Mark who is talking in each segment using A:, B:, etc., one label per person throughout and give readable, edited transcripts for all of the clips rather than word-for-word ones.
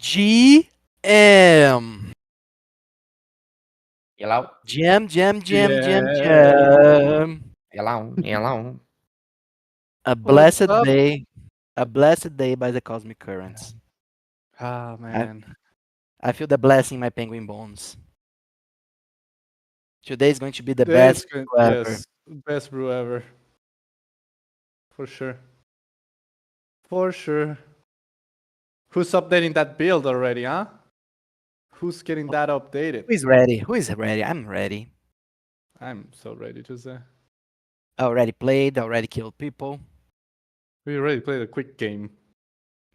A: GM.
B: Yellow,
A: Jam, jam, jam, jam,
C: Yeah.
A: jam.
B: yellow.
A: A
C: What's
A: blessed
C: up?
A: day. A blessed day by the cosmic currents.
C: Ah,
A: I,
C: man.
A: I feel the blessing in my penguin bones. Today is going to be the
C: Today's
A: best
C: good.
A: ever.
C: Yes. Best brew ever. For sure. For sure. Who's updating that build already, huh? Who's getting that updated?
A: Who is ready? Who is ready? I'm ready.
C: I'm so ready to say.
A: Already played, already killed people.
C: We already played a quick game.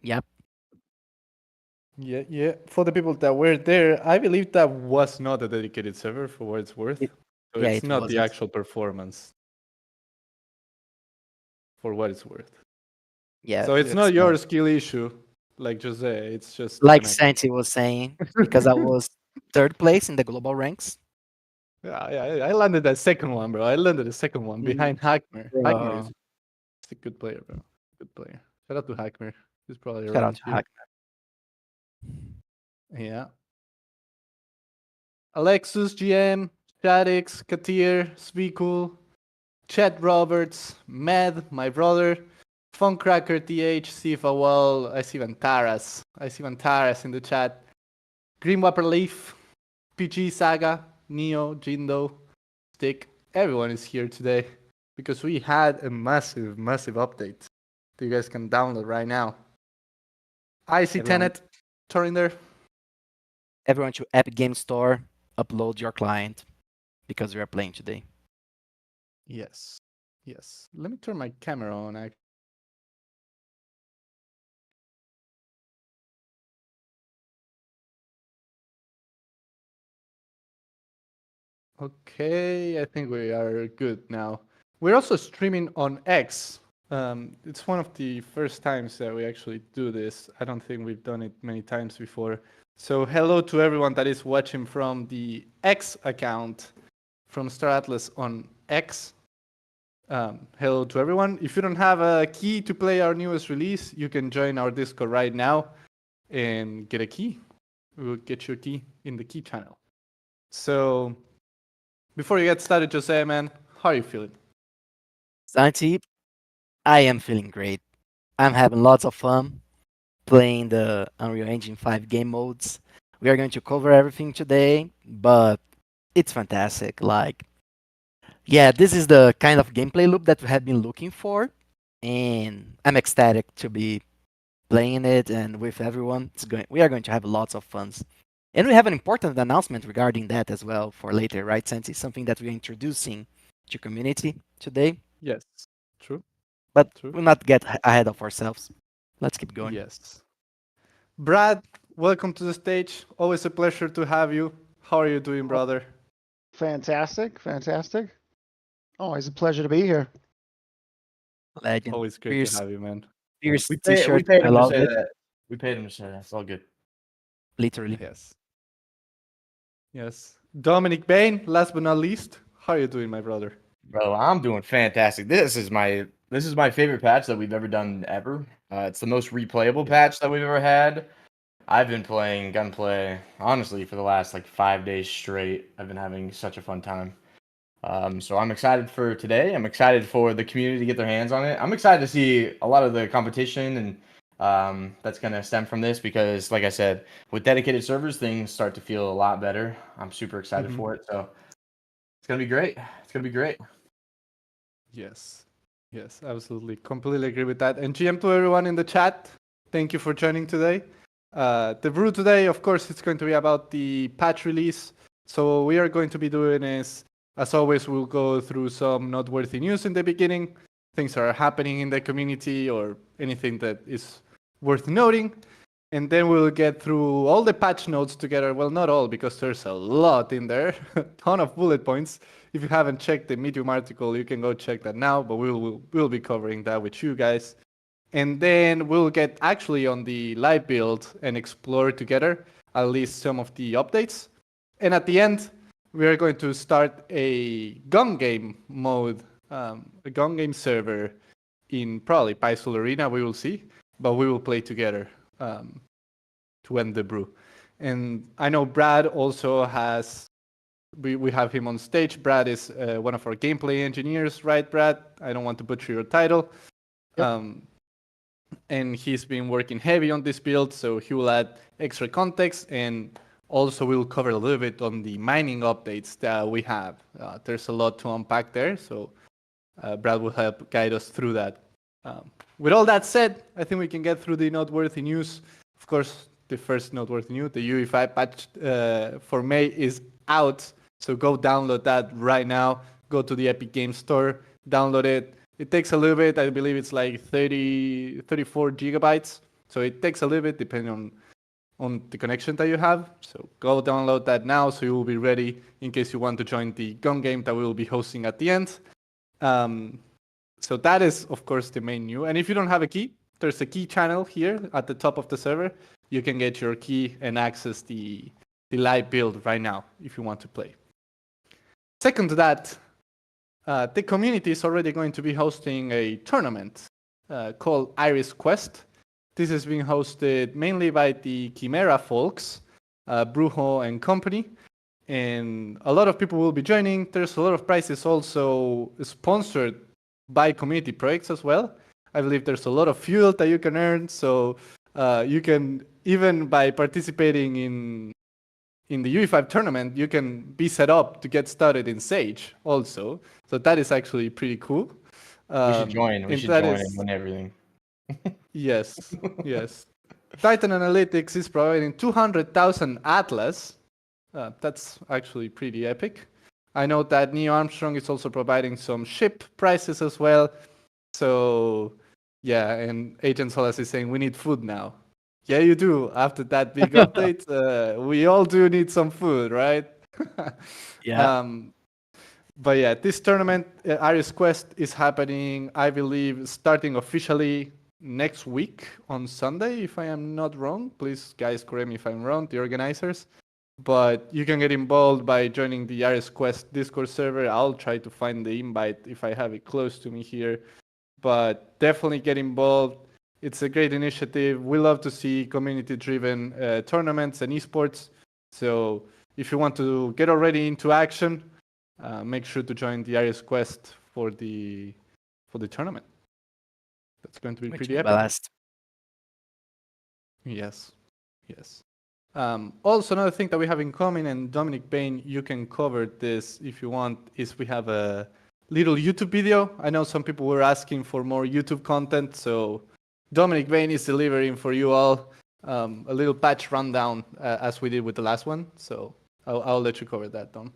A: Yep.
C: Yeah, yeah. For the people that were there, I believe that was not a dedicated server for what it's worth.
A: It,
C: So
A: yeah,
C: it's
A: it
C: not the
A: wasn't.
C: actual performance for what it's worth.
A: Yeah,
C: So it's not
A: it's
C: your skill issue, like Jose. It's just the
A: like
C: connection.
A: Santi was saying, because I was third place in the global ranks.
C: Yeah, I landed that second one, bro. I landed the second one
A: Mm,
C: behind Hackmer. Hackmer
A: bro.
C: is a good player, bro. Good player. Shout out to Hackmer. He's probably
A: Shout out
C: around
A: to
C: here.
A: Hack.
C: Yeah. Alexus, GM, Shadix, Katir, Svikul, Chet Roberts, Med, my brother, Funcracker TH, Steve Awal, I see Vantaras. I see Vantaras in the chat. Green Whopper Leaf, PG Saga, Neo, Jindo, Stick. Everyone is here today because we had a massive, massive update that you guys can download right now. I see
A: Everyone,
C: Tenet, Torinder.
A: everyone to Epic Game Store, upload your client because we are playing today.
C: Yes, yes. Let me turn my camera on. Okay, I think we are good now. We're also streaming on X. It's one of the first times that we actually do this. I don't think we've done it many times before. So hello to everyone that is watching from the X account from Star Atlas on X. Hello to everyone. If you don't have a key to play our newest release, you can join our Discord right now and get a key. We'll get you a key in the key channel. So before you get started, Jose, man, how are you feeling?
A: Santi, I am feeling great. I'm having lots of fun playing the Unreal Engine 5 game modes. We are going to cover everything today, but it's fantastic. Like, yeah, this is the kind of gameplay loop that we have been looking for, and I'm ecstatic to be playing it and with everyone. We are going to have lots of fun. And we have an important announcement regarding that as well for later, right, Santi? Something that we're introducing to community today,
C: Yes. True.
A: but
C: True.
A: we'll not get ahead of ourselves. Let's keep going.
C: Yes. Brad, welcome to the stage. Always a pleasure to have you. How are you doing,
D: Oh,
C: brother?
D: fantastic, fantastic. Always a pleasure to be here.
A: Legend.
C: Always great to
A: Fierce,
C: have you, man.
A: fierce
B: We
A: t-shirt.
B: paid
A: I
B: him to
A: love
B: say
A: it.
B: that. We paid him to say that. It's all good.
A: Literally.
C: Yes. Yes. Dominic Bain, last but not least. How are you doing, my brother?
B: Bro, I'm doing fantastic. This is my favorite patch that we've ever done ever. It's the most replayable patch that we've ever had. I've been playing Gunplay honestly for the last like 5 days straight. I've been having such a fun time. So I'm excited for today. I'm excited for the community to get their hands on it. I'm excited to see a lot of the competition and that's going to stem from this because, like I said, with dedicated servers, things start to feel a lot better. I'm super excited
C: Mhm.
B: for it. So it's going to be great. It's going to be great.
C: Yes. Yes, absolutely. Completely agree with that. And GM to everyone in the chat, thank you for joining today. The brew today, of course, it's going to be about the patch release. So what we are going to be doing is, as always, we'll go through some noteworthy news in the beginning, things that are happening in the community or anything that is worth noting. And then we'll get through all the patch notes together. Well, not all, because there's a lot in there, a ton of bullet points. If you haven't checked the Medium article, you can go check that now, but we'll be covering that with you guys. And then we'll get actually on the live build and explore together at least some of the updates. And at the end, we are going to start a gun game mode, a gun game server in probably Pixel Arena. We will see, but we will play together. to end the brew. And I know Brad also has. We have him on stage. Brad is one of our gameplay engineers, right, Brad? I don't want to butcher your title.
A: Yep.
C: And he's been working heavy on this build, so he will add extra context, and also we'll cover a little bit on the mining updates that we have. There's a lot to unpack there, so Brad will help guide us through that. With all that said, I think we can get through the noteworthy news. Of course, the first noteworthy news, the UE5 patch for May is out, so go download that right now. Go to the Epic Games Store, download it. It takes a little bit. I believe it's like 34 gigabytes. So it takes a little bit depending on the connection that you have. So go download that now so you will be ready in case you want to join the gun game that we will be hosting at the end. So that is, of course, the main new. And if you don't have a key, there's a key channel here at the top of the server. You can get your key and access the live build right now if you want to play. Second to that, the community is already going to be hosting a tournament called Iris Quest. This is being hosted mainly by the Chimera folks, Brujo and company. And a lot of people will be joining. There's a lot of prizes also sponsored by community projects as well. I believe there's a lot of fuel that you can earn. So you can, even by participating in the UE5 tournament, you can be set up to get started in Sage also. So that is actually pretty cool.
B: We should join. We
C: and
B: should
C: that
B: join
C: is-
B: and win everything.
C: Yes, yes. Titan Analytics is providing 200,000 Atlas. That's actually pretty epic. I know that Neo Armstrong is also providing some ship prices as well. So, yeah, and Agent Solas is saying we need food now. Yeah, you do. After that big update, we all do need some food, right?
A: Yeah.
C: But yeah, this tournament, Iris Quest, is happening, I believe, starting officially next week on Sunday, if I am not wrong. Please, guys, correct me if I'm wrong, the organizers. But you can get involved by joining the Iris Quest Discord server. I'll try to find the invite if I have it close to me here. But definitely get involved. It's a great initiative. We love to see community-driven tournaments and esports. So if you want to get already into action, make sure to join the Iris Quest for the tournament. That's going to be pretty epic.
A: Blast.
C: Yes, yes. Also, another thing that we have in common, and Dominic Bain, you can cover this if you want, is we have a little YouTube video. I know some people were asking for more YouTube content, so Dominic Bain is delivering for you all a little patch rundown as we did with the last one. So I'll let you cover that, Dom.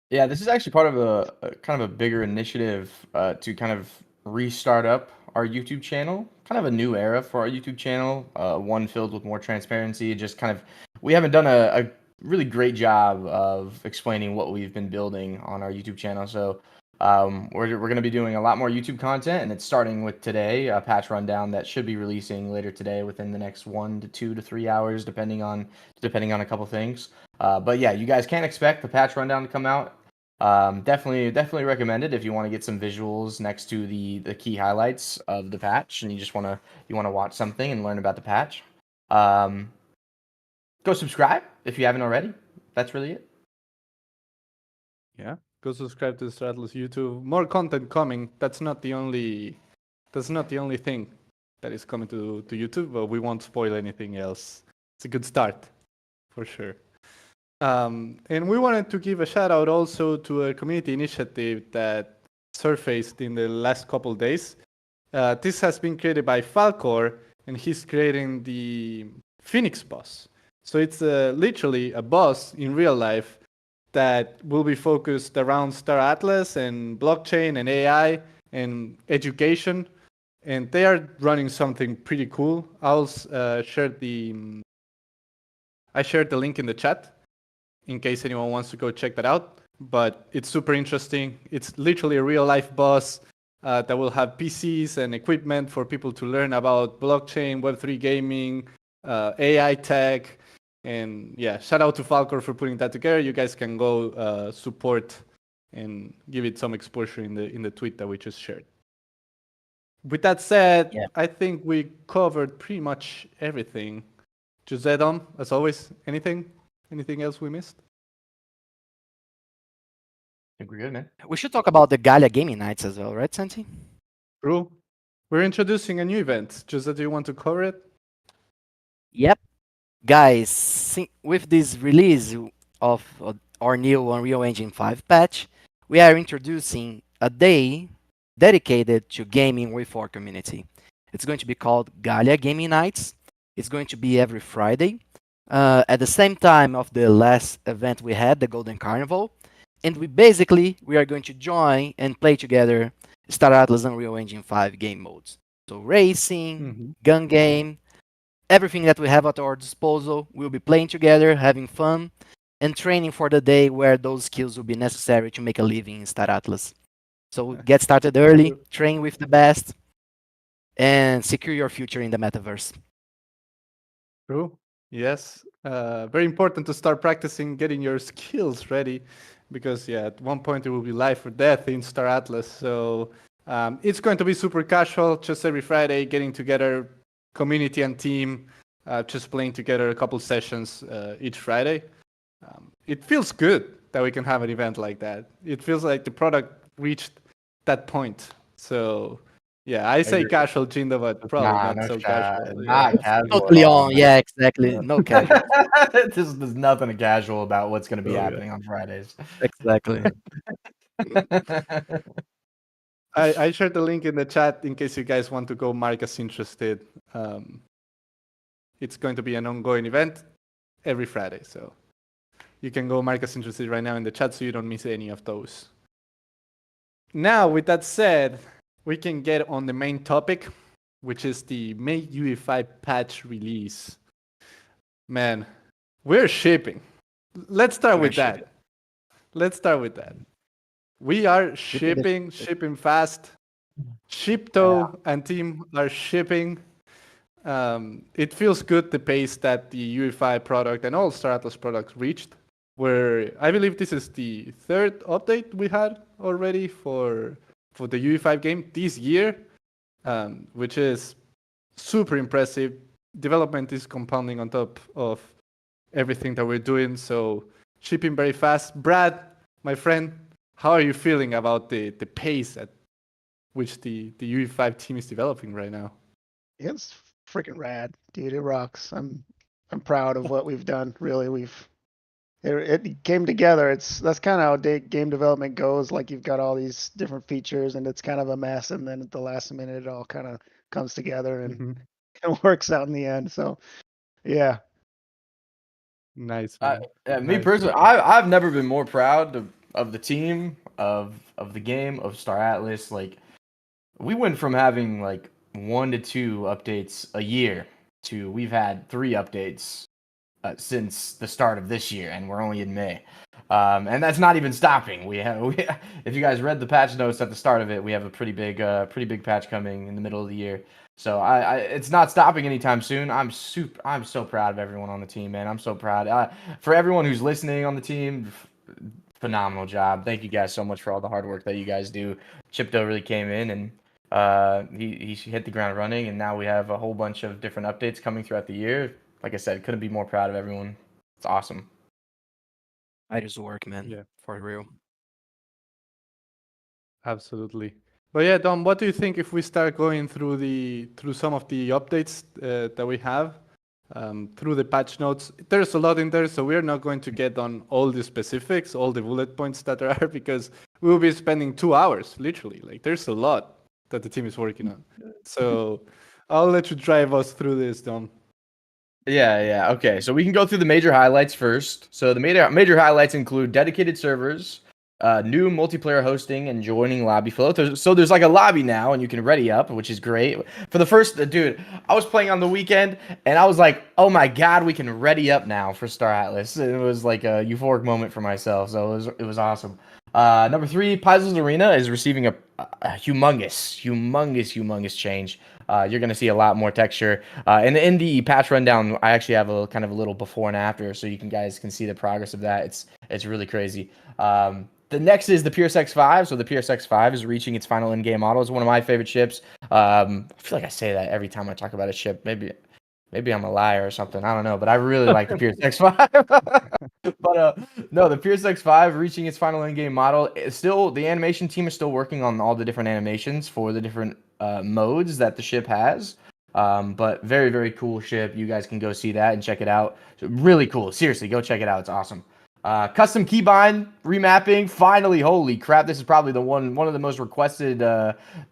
B: Yeah, this is actually part of a kind of a bigger initiative to kind of restart up our YouTube channel. Kind of a new era for our YouTube channel, one filled with more transparency. Just kind of, we haven't done a really great job of explaining what we've been building on our YouTube channel. So we're going to be doing a lot more YouTube content, and it's starting with today, a patch rundown that should be releasing later today within the next 1 to 2 to 3 hours, depending on a couple things. But yeah, you guys can't expect the patch rundown to come out. Definitely recommend it if you want to get some visuals next to the key highlights of the patch, and you want to watch something and learn about the patch. Go subscribe if you haven't already. That's really it.
C: Yeah, go subscribe to the Stratless YouTube. More content coming. That's not the only thing that is coming to YouTube, but we won't spoil anything else. It's a good start, for sure. And we wanted to give a shout out also to a community initiative that surfaced in the last couple days. This has been created by Falcor, and he's creating the Phoenix Boss. So it's literally a boss in real life that will be focused around Star Atlas and blockchain and AI and education. And they are running something pretty cool. I shared the link in the chat in case anyone wants to go check that out. But it's super interesting. It's literally a real life boss that will have PCs and equipment for people to learn about blockchain, Web3 gaming, AI tech. And yeah, shout out to Falcor for putting that together. You guys can go support and give it some exposure in the tweet that we just shared. With that said,
A: Yeah.
C: I think we covered pretty much everything. Jose, Dom, as always, anything else we missed?
B: I think we're good, man.
A: We should talk about the Galia Gaming Nights as well, right, Santi?
C: True. We're introducing a new event. Jose, do you want to cover it?
A: Yep. Guys, with this release of our new Unreal Engine 5 patch, we are introducing a day dedicated to gaming with our community. It's going to be called Galia Gaming Nights. It's going to be every Friday, at the same time of the last event we had, the Golden Carnival. And we are going to join and play together Star Atlas Unreal Engine 5 game modes. So racing, gun game, everything that we have at our disposal. We'll be playing together, having fun, and training for the day where those skills will be necessary to make a living in Star Atlas. So get started early, train with the best, and secure your future in the metaverse.
C: True. Yes. Very important to start practicing getting your skills ready because, yeah, at one point it will be life or death in Star Atlas. So it's going to be super casual, just every Friday, getting together, community and team, just playing together a couple sessions each Friday. It feels good that we can have an event like that. It feels like the product reached that point. So, yeah, I say
B: agree.
C: casual, Jindo, but probably
B: Nah,
C: not
B: no
C: so
B: chat.
C: casual.
B: Not
C: Yeah.
B: casual.
A: Totally
B: at all,
A: on.
B: man.
A: Yeah, exactly. No casual.
B: There's nothing casual about what's going to be
C: Oh, yeah.
B: happening on Fridays.
A: Exactly.
C: I shared the link in the chat in case you guys want to go mark us interested. It's going to be an ongoing event every Friday. So you can go mark us interested right now in the chat so you don't miss any of those. Now, with that said, we can get on the main topic, which is the May UE5 patch release. Man, we're shipping. Let's start with that. Let's start with that. We are shipping fast. Shipto and team are shipping. It feels good the pace that the UE5 product and all Star Atlas products reached. Where I believe this is the third update we had already for the UE5 game this year, which is super impressive. Development is compounding on top of everything that we're doing, so shipping very fast. Brad, my friend, how are you feeling about the pace at which the UE5 team is developing right now?
D: It's freaking rad, dude. It rocks. I'm proud of what we've done. Really, it came together. That's kind of how game development goes. Like you've got all these different features, and it's kind of a mess, and then at the last minute, it all kind of comes together and it works out in the end. So, yeah.
C: Nice, man.
B: Me
C: Nice.
B: personally, I've never been more proud of the team, of the game, of Star Atlas. Like, we went from having like 1 to 2 updates a year to we've had 3 updates since the start of this year, and we're only in May. And that's not even stopping. If you guys read the patch notes at the start of it, we have a pretty big patch coming in the middle of the year. So it's not stopping anytime soon. I'm so proud of everyone on the team, man. I'm so proud. For everyone who's listening on the team, phenomenal job. Thank you guys so much for all the hard work that you guys do. Chipto really came in and he hit the ground running, and now we have a whole bunch of different updates coming throughout the year. Like I said, couldn't be more proud of everyone. It's awesome.
A: I just work, man.
C: Yeah.
A: For real.
C: Absolutely. But yeah, Dom, what do you think if we start going through some of the updates that we have through the patch notes? There's a lot in there, so we're not going to get on all the specifics, all the bullet points that there are, because we'll be spending 2 hours, literally. Like, there's a lot that the team is working on. So I'll let you drive us through this, Dom.
B: Yeah. Okay, so we can go through the major highlights first. So the major highlights include dedicated servers, new multiplayer hosting, and joining lobby flow. So there's like a lobby now, and you can ready up, which is great. For the first, dude, I was playing on the weekend, and I was like, oh my god, we can ready up now for Star Atlas. It was like a euphoric moment for myself, so it was awesome. Number 3, Paizo's Arena is receiving a humongous change. You're going to see a lot more texture. And in the patch rundown, I actually have a kind of a little before and after, so you guys can see the progress of that. It's really crazy. The next is the Pierce X5. So the Pierce X5 is reaching its final in-game model. It's one of my favorite ships. I feel like I say that every time I talk about a ship. Maybe Maybe I'm a liar or something. I don't know, but I really like the Pierce X5. But no, the Pierce X5 reaching its final in-game model. Still, the animation team is still working on all the different animations for the different modes that the ship has. But very, very cool ship. You guys can go see that and check it out. Really cool. Seriously, go check it out. It's awesome. Custom keybind remapping. Finally, holy crap! This is probably the one of the most requested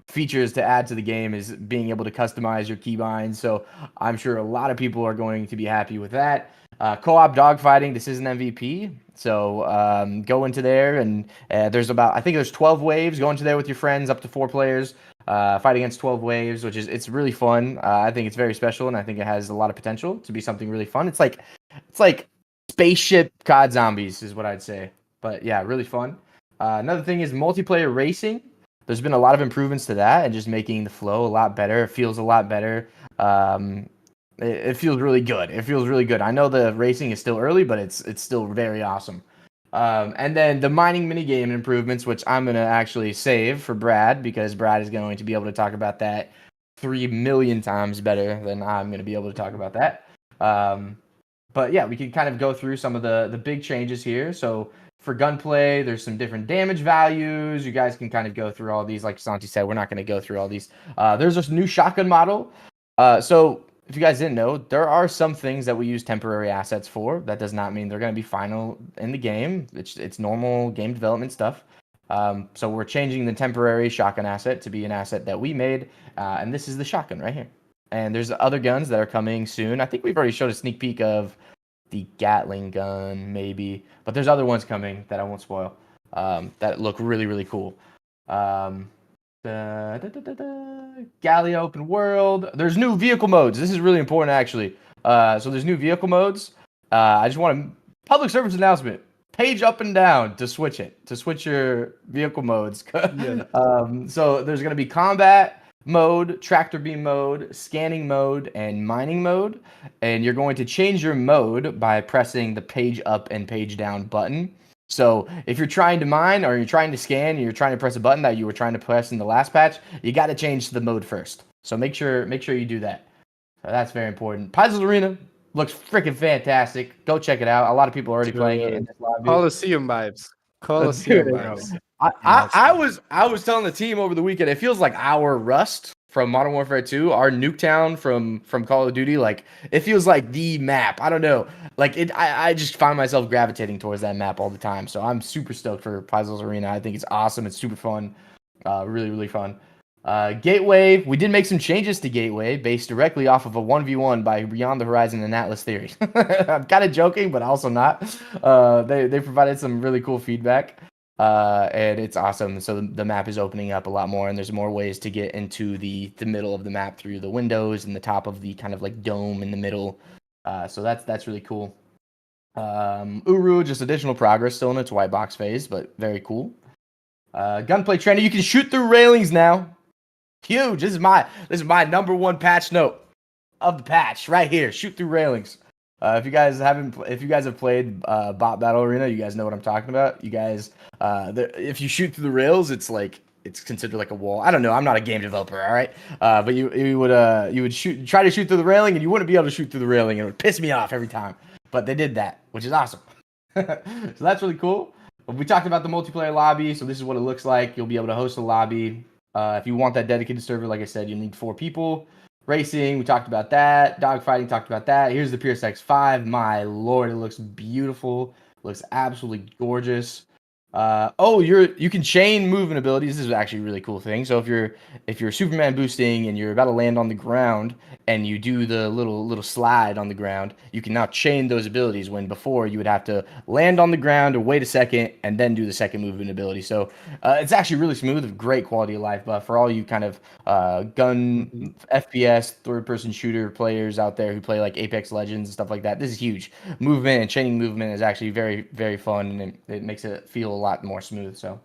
B: features to add to the game is being able to customize your keybinds. So I'm sure a lot of people are going to be happy with that. Co-op dogfighting. This is an MVP. So go into there and I think there's 12 waves. Go into there with your friends, up to 4 players. Fight against 12 waves, it's really fun. I think it's very special, and I think it has a lot of potential to be something really fun. It's like spaceship COD zombies is what I'd say. But yeah, really fun. Another thing is multiplayer racing. There's been a lot of improvements to that and just making the flow a lot better. It feels a lot better. It feels really good. It feels really good. I know the racing is still early, but it's still very awesome. And then the mining minigame improvements, which I'm going to actually save for Brad because Brad is going to be able to talk about that 3 million times better than I'm going to be able to talk about that. But yeah, we can kind of go through some of the big changes here. So for gunplay, there's some different damage values. You guys can kind of go through all these. Like Santi said, we're not going to go through all these. There's this new shotgun model. So if you guys didn't know, there are some things that we use temporary assets for. That does not mean they're going to be final in the game. It's normal game development stuff. So we're changing the temporary shotgun asset to be an asset that we made. And this is the shotgun right here. And there's other guns that are coming soon. I think we've already showed a sneak peek of the Gatling gun, maybe. But there's other ones coming that I won't spoil that look really, really cool. Galley open world. There's new vehicle modes. This is really important, actually. So there's new vehicle modes. I just want to public service announcement. Page up and down to switch your vehicle modes.
C: Yeah.
B: So there's going to be combat mode, tractor beam mode, scanning mode, and mining mode. And you're going to change your mode by pressing the page up and page down button. So if you're trying to mine or you're trying to scan and you're trying to press a button that you were trying to press in the last patch, you got to change the mode first. So make sure you do that. So that's very important. Puzzle Arena looks freaking fantastic. Go check it out. A lot of people are already playing it in this lobby.
C: Coliseum vibes. Coliseum
B: Dude,
C: vibes.
B: I was telling the team over the weekend, it feels like our Rust from Modern Warfare 2, our Nuketown from Call of Duty, like it feels like the map. I don't know. Like I just find myself gravitating towards that map all the time. So I'm super stoked for Puzzles Arena. I think it's awesome. It's super fun. Really, really fun. Gateway, we did make some changes to Gateway based directly off of a 1v1 by Beyond the Horizon and Atlas Theory. I'm kind of joking, but also not. They provided some really cool feedback. And it's awesome. So the map is opening up a lot more, and there's more ways to get into the middle of the map through the windows and the top of the kind of like dome in the middle. So that's really cool. Uru, just additional progress still in its white box phase, but very cool. Gunplay trainer, you can shoot through railings now. Huge. This is my number one patch note of the patch right here. Shoot through railings. If you guys have played Bot Battle Arena, you guys know what I'm talking about. You guys, if you shoot through the rails, it's considered like a wall. I don't know. I'm not a game developer, all right. But you would try to shoot through the railing, and you wouldn't be able to shoot through the railing. It would piss me off every time. But they did that, which is awesome. So that's really cool. We talked about the multiplayer lobby, so this is what it looks like. You'll be able to host a lobby. If you want that dedicated server, like I said, you need 4 people. Racing, we talked about that. Dogfighting, talked about that. Here's the Pierce X5. My lord, it looks beautiful. It looks absolutely gorgeous. You can chain movement abilities. This is actually a really cool thing. So if you're Superman boosting and you're about to land on the ground and you do the little slide on the ground, you can now chain those abilities when before you would have to land on the ground or wait a second and then do the second movement ability. So it's actually really smooth, great quality of life. But for all you kind of gun FPS third person shooter players out there who play like Apex Legends and stuff like that, this is huge. Movement and chaining movement is actually very, very fun, and it makes it feel a lot more smooth. So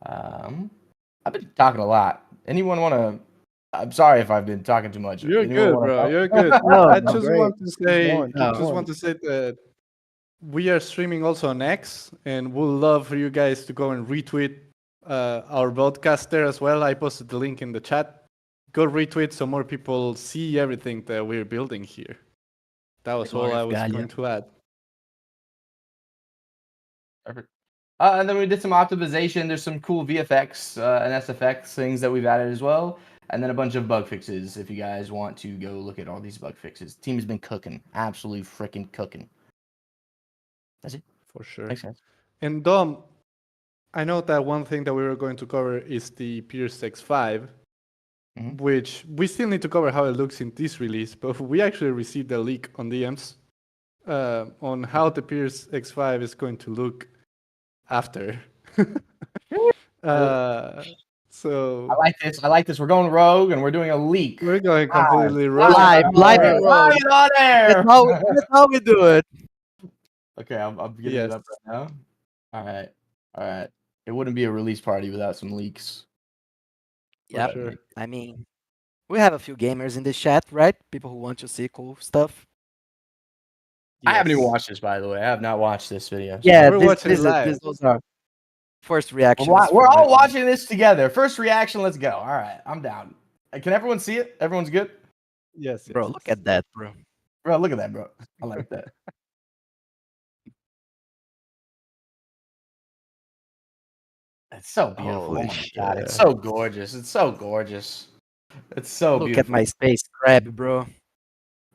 B: I've been talking a lot. Anyone want to? I'm sorry if I've been talking too much.
C: You're
B: Anyone
C: good,
B: wanna
C: bro.
B: talk?
C: You're good.
D: No,
C: I
D: no,
C: just
D: great.
C: want to say,
D: going, keep
C: just
D: going.
C: want to say that we are streaming also on X, and we'll love for you guys to go and retweet our broadcast there as well. I posted the link in the chat. Go retweet so more people see everything that we're building here. That was all
A: glory
C: I
A: of
C: was
A: Gallia.
C: going to add.
B: Perfect. And then we did some optimization. There's some cool VFX and SFX things that we've added as well. And then a bunch of bug fixes if you guys want to go look at all these bug fixes. Team has been cooking. Absolutely freaking cooking. That's it.
C: For sure.
B: Thanks, guys.
C: And Dom, I know that one thing that we were going to cover is the Pierce X5,
B: Mhm.
C: which we still need to cover how it looks in this release, but we actually received a leak on DMs on how the Pierce X5 is going to look after. So
B: I like this. I like this. We're going rogue and we're doing a leak.
C: we're going
B: Live.
C: completely rogue.
A: Live
C: We're-
A: and rogue.
B: Live on
A: That's
B: air.
A: how we do it.
B: Okay, I'm getting
C: Yes.
B: it up right now. All right. All right. It wouldn't be a release party without some leaks.
C: For
A: Yep.
C: sure.
A: I mean, we have a few gamers in this chat, right? People who want to see cool stuff.
B: I haven't even
C: Yes.
B: watched this, by the way. I have not watched this video. So.
A: Yeah,
C: We're watching it live.
A: those are first reactions.
B: We're
A: from
B: all
A: everyone.
B: watching this together. First reaction. Let's go. All right. I'm down. Can everyone see it? Everyone's good?
C: Yes,
A: Bro,
C: yes,
A: look
C: yes.
A: at that, bro.
B: Bro, look at that, bro. I like that. It's so beautiful.
A: Holy
B: Oh my god. It's
A: shit.
B: so gorgeous. It's so gorgeous. It's so
A: Look at
B: beautiful.
A: my space crab, bro.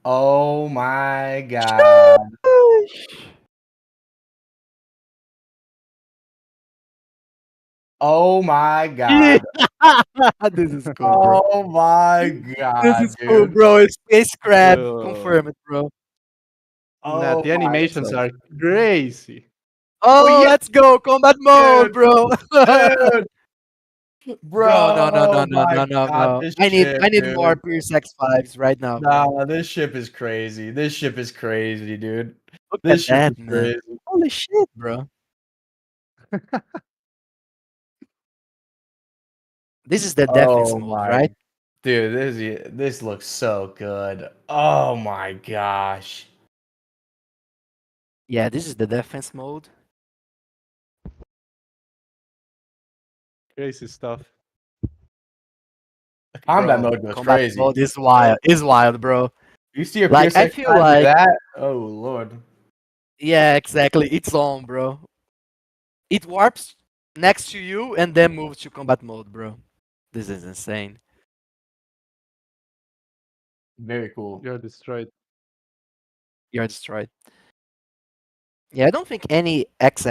B: Oh my god. Oh my
A: Yeah.
B: god.
A: This is cool, bro.
B: Oh my
A: This
B: god,
A: is cool,
B: dude.
A: bro. It's space crab.
C: Bro.
A: Confirm it, bro.
C: Nah,
B: Oh
C: the
B: my
C: animations
A: So-
C: are crazy.
B: Oh
A: Oh,
B: yeah,
A: let's go. Combat mode,
B: dude.
A: bro.
B: Dude.
A: Bro, no, no, no,
B: Bro,
A: no,
B: my
A: no, no,
B: god,
A: no.
B: this
A: I
B: ship,
A: need more
B: dude.
A: Pierce X5s right now, bro.
B: Nah, this ship is crazy. This ship is crazy, dude.
A: Look at
B: This ship
A: that,
B: is
A: man.
B: crazy.
A: Holy shit, bro. This is the defense
B: Oh
A: mode,
B: my,
A: right?
B: dude, this looks so good. Oh my gosh.
A: Yeah, this is the defense mode.
C: Crazy stuff.
B: The combat
A: Bro,
B: mode goes
A: combat
B: crazy.
A: mode is wild. Is wild, bro.
B: You see your
A: Like,
B: Pierce
A: I feel
B: X5 do
A: like,
B: that? Oh lord.
A: yeah, exactly. It's on, bro. It warps next to you and then moves to combat mode, bro. This is insane.
B: Very cool.
C: You're destroyed.
A: You're destroyed. Yeah, I don't think any X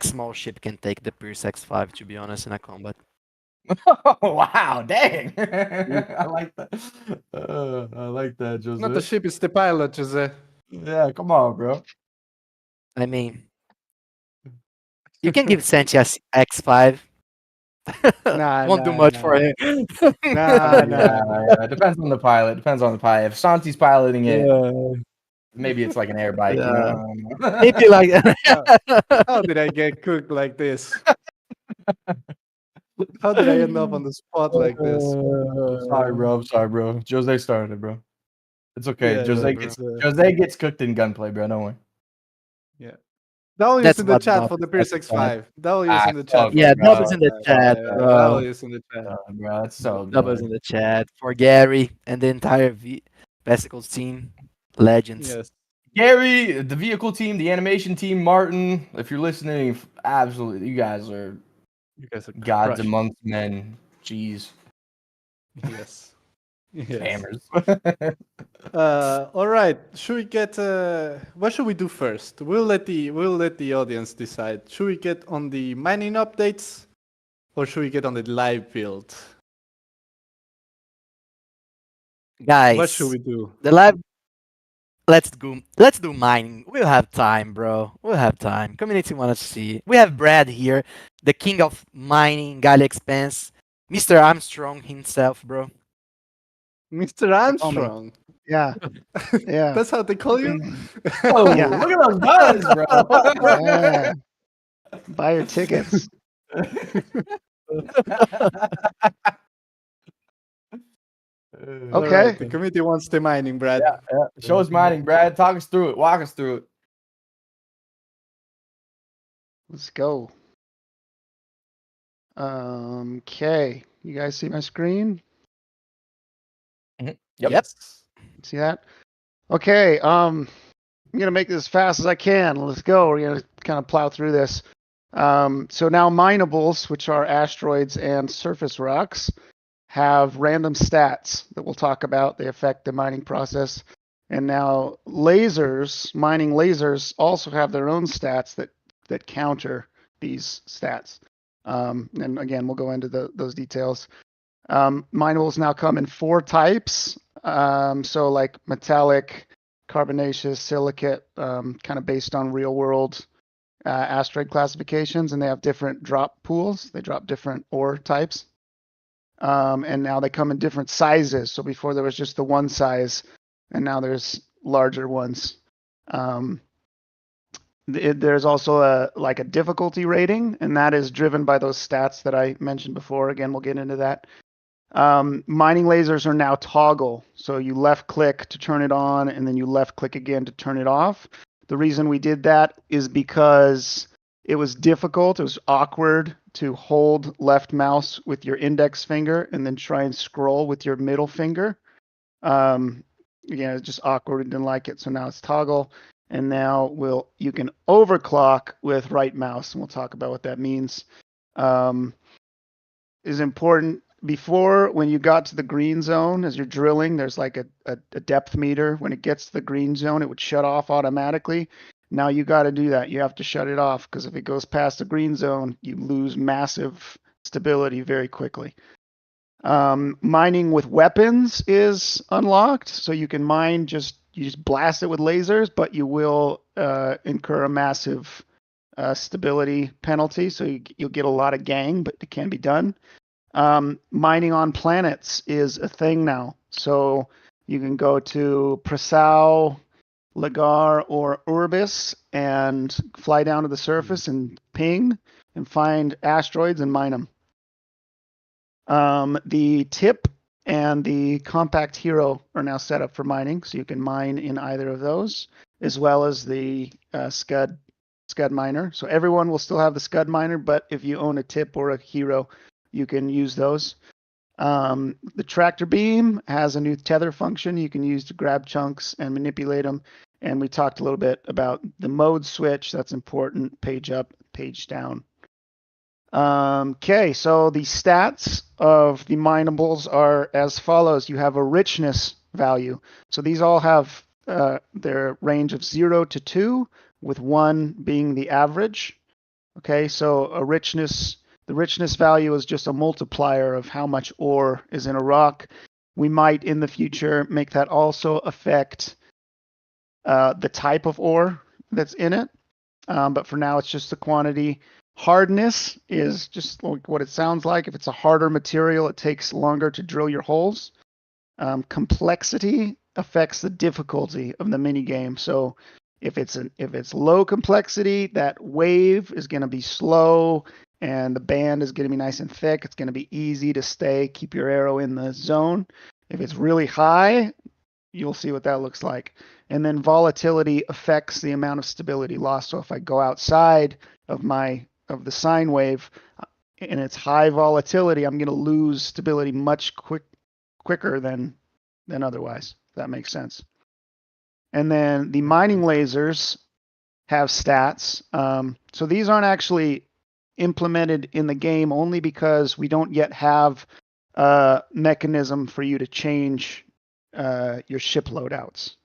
A: small ship can take the Pierce X5, to be honest, in a combat.
B: Oh wow, dang. I like that. I like that,
C: Not the
B: Jose.
C: ship, it's the pilot, Jose.
B: Yeah, come on, bro.
A: I mean, you can give Sanchez X5.
C: Nah,
A: Won't do
C: nah,
A: much
C: nah.
A: for him.
C: Nah,
B: Yeah,
C: nah.
B: yeah. Depends on the pilot. Depends on the pilot. If Santi's piloting it,
A: Yeah,
B: maybe it's like an air bike, you
A: yeah.
B: know?
A: Maybe like
C: How did I get cooked like this? How did I end up on the spot like this?
B: I'm sorry, bro. I'm sorry, bro. Jose started it, bro. It's okay.
C: Yeah,
A: Yeah,
B: Jose
A: bro.
B: gets Jose gets cooked in gunplay, bro. Don't worry.
C: yeah. W's
A: That's
C: in the
A: what
C: chat
A: Bob
C: for the
A: is
C: Pierce
A: talking about.
C: X5. W's in the chat.
B: Oh
C: for
B: my
A: Yeah,
C: the
A: Dub
B: god.
A: is
C: Pierce
A: in the
C: X5.
A: chat,
C: Yeah,
A: bro.
C: W's in the chat.
B: Bro, that's so
A: Dub is
B: good.
A: in the chat for Gary and the entire Vesicles team. Legends.
C: Yes.
B: Gary, the vehicle team, the animation team, Martin, if you're listening, absolutely, you guys are
C: You guys are
B: gods
C: crushed.
B: amongst men. Jeez.
C: Yes. Yes.
B: Spammers.
C: All right. Should we get? What should we do first? We'll let the audience decide. Should we get on the mining updates, or should we get on the live build?
A: Guys,
C: What should we do?
A: the live. Let's do mining. We'll have time, bro. We'll have time. Community wants to see. We have Brad here, the king of mining, Galley Expense, Mr. Armstrong himself, bro.
C: Mr.
D: They call me.
C: Armstrong.
D: Yeah, yeah.
C: That's how they call you.
B: Oh,
D: Yeah.
B: look at those guns, bro.
D: Yeah. Buy your tickets.
C: All
D: Okay.
C: right, the committee wants the mining, Brad.
B: Yeah. Show us mining, Brad. Talk us through it. Walk us through it.
D: Let's go. Okay. You guys see my screen?
B: Yep.
A: Yep.
D: See that? Okay, I'm gonna make this as fast as I can. Let's go. We're gonna kind of plow through this. So now minables, which are asteroids and surface rocks, have random stats that we'll talk about. They affect the mining process. And now lasers, mining lasers, also have their own stats that counter these stats. And again, we'll go into those details. Minables now come in 4 types. So like metallic, carbonaceous, silicate, kind of based on real world asteroid classifications, and they have different drop pools. They drop different ore types. And now they come in different sizes. So before there was just the one size, and now there's larger ones. There's also a difficulty rating, and that is driven by those stats that I mentioned before. Again, we'll get into that. Mining lasers are now toggle. So you left click to turn it on, and then you left click again to turn it off. The reason we did that is because it was difficult, it was awkward to hold left mouse with your index finger and then try and scroll with your middle finger. It's just awkward and didn't like it. So now it's toggle. And now you can overclock with right mouse, and we'll talk about what that means. Is important. Before, when you got to the green zone, as you're drilling, there's like a depth meter. When it gets to the green zone, it would shut off automatically. Now you got to do that. You have to shut it off because if it goes past the green zone, you lose massive stability very quickly. Mining with weapons is unlocked, so you can mine you just blast it with lasers, but you will incur a massive stability penalty. So you'll get a lot of gang, but it can be done. Mining on planets is a thing now. So you can go to Prasau, Lagar, or Urbis and fly down to the surface and ping and find asteroids and mine them. The tip and the compact hero are now set up for mining, so you can mine in either of those, as well as the scud miner. So everyone will still have the scud miner, but if you own a tip or a hero, you can use those. The tractor beam has a new tether function you can use to grab chunks and manipulate them. And we talked a little bit about the mode switch. That's important. Page up, page down. Okay, so the stats of the minables are as follows. You have a richness value. So these all have their range of 0 to 2, with 1 being the average. Okay, so the richness value is just a multiplier of how much ore is in a rock. We might in the future make that also affect the type of ore that's in it. But for now, it's just the quantity. Hardness is just like what it sounds like. If it's a harder material, it takes longer to drill your holes. Complexity affects the difficulty of the mini game. So if it's low complexity, that wave is going to be slow, and the band is going to be nice and thick. It's going to be easy to keep your arrow in the zone. If it's really high, you'll see what that looks like. And then volatility affects the amount of stability lost. So if I go outside of the sine wave and it's high volatility, I'm going to lose stability much quicker than otherwise. If that makes sense. And then the mining lasers have stats. So these aren't actually implemented in the game only because we don't yet have a mechanism for you to change your ship loadouts.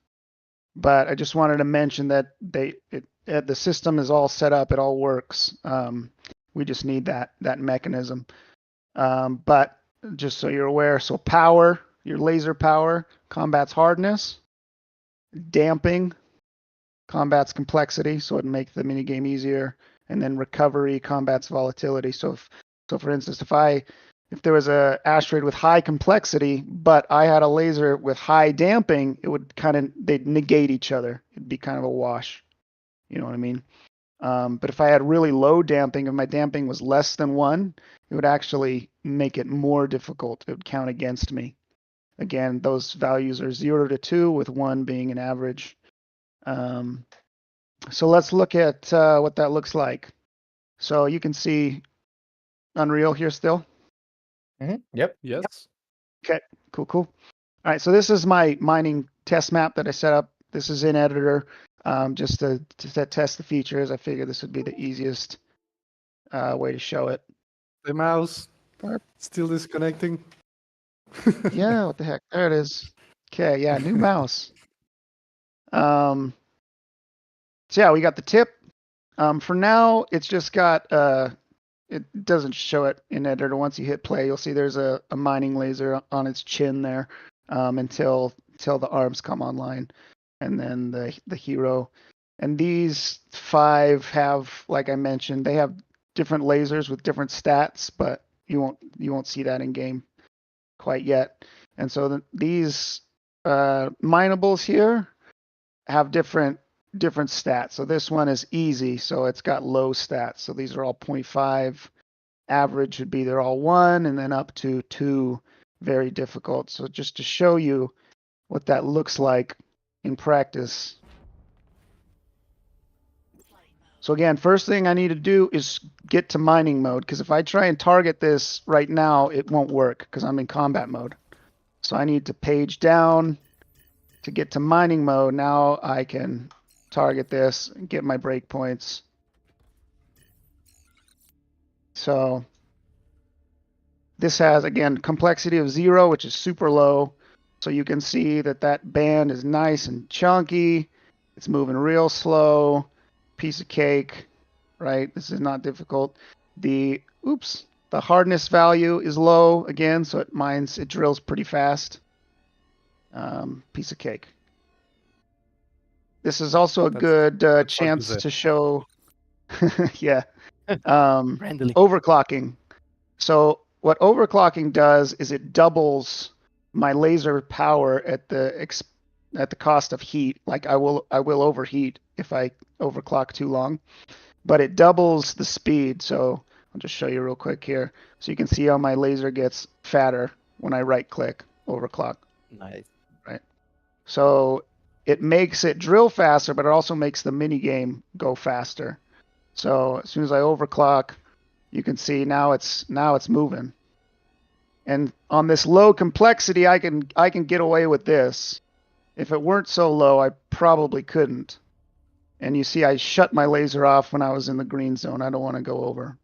D: But I just wanted to mention that the system is all set up. It all works. We just need that mechanism. But just so you're aware, so power, your laser power, combats hardness. Damping combats complexity, so it makes the minigame easier. And then recovery combats volatility. So for instance, if there was a asteroid with high complexity, but I had a laser with high damping, it would they'd negate each other. It'd be kind of a wash. You know what I mean? But if I had really low damping, if my damping was less than 1, it would actually make it more difficult. It would count against me. Again, those values are 0 to 2, with 1 being an average. So let's look at what that looks like. So you can see Unreal here still.
B: Yep.
C: Yes.
D: Okay, cool. All right, so this is my mining test map that I set up. This is in editor, just to test the features. I figured this would be the easiest way to show it.
C: The mouse
D: But
C: still disconnecting.
D: yeah, what the heck? There it is. Okay, yeah, new mouse. So yeah, we got the tip. For now, it's just got it doesn't show it in editor. Once you hit play, you'll see there's a mining laser on its chin there, until the arms come online, and then the hero. And these 5 have, like I mentioned, they have different lasers with different stats, but you won't see that in game quite yet. And so these minables here have different stats. So this one is easy, so it's got low stats. So these are all 0.5. Average would be they're all 1, and then up to 2, very difficult. So just to show you what that looks like in practice. So again, first thing I need to do is get to mining mode, because if I try and target this right now, it won't work because I'm in combat mode. So I need to page down to get to mining mode. Now I can target this and get my breakpoints. So this has, again, complexity of 0, which is super low. So you can see that band is nice and chunky. It's moving real slow. Piece of cake, right? This is not difficult. The hardness value is low again, so it drills pretty fast. Piece of cake. This is also a good chance to show, yeah,
A: Friendly.
D: overclocking. So what overclocking does is it doubles my laser power at the cost of heat. Like I will overheat if I overclock too long, but it doubles the speed. So I'll just show you real quick here. So you can see how my laser gets fatter when I right click overclock.
A: Nice.
D: Right. So it makes it drill faster, but it also makes the mini game go faster. So as soon as I overclock, you can see now it's moving. And on this low complexity, I can get away with this. If it weren't so low, I probably couldn't. And you see I shut my laser off when I was in the green zone. I don't want to go over.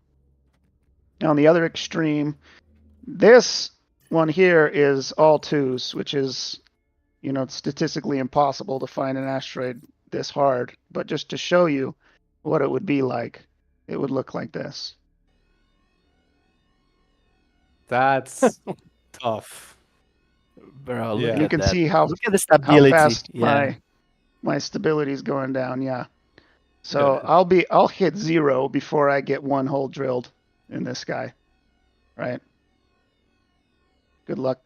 D: Now on the other extreme, this one here is all 2s, which is, statistically impossible to find an asteroid this hard. But just to show you what it would be like, it would look like this.
C: That's tough.
A: Bro, look
C: Yeah.
D: And you
A: at
D: can
A: that.
D: see how
A: Look at the stability.
D: fast
A: Yeah.
D: my stability is going down. Yeah. So
C: Yeah.
D: I'll hit 0 before I get 1 hole drilled in this guy. Right. Good luck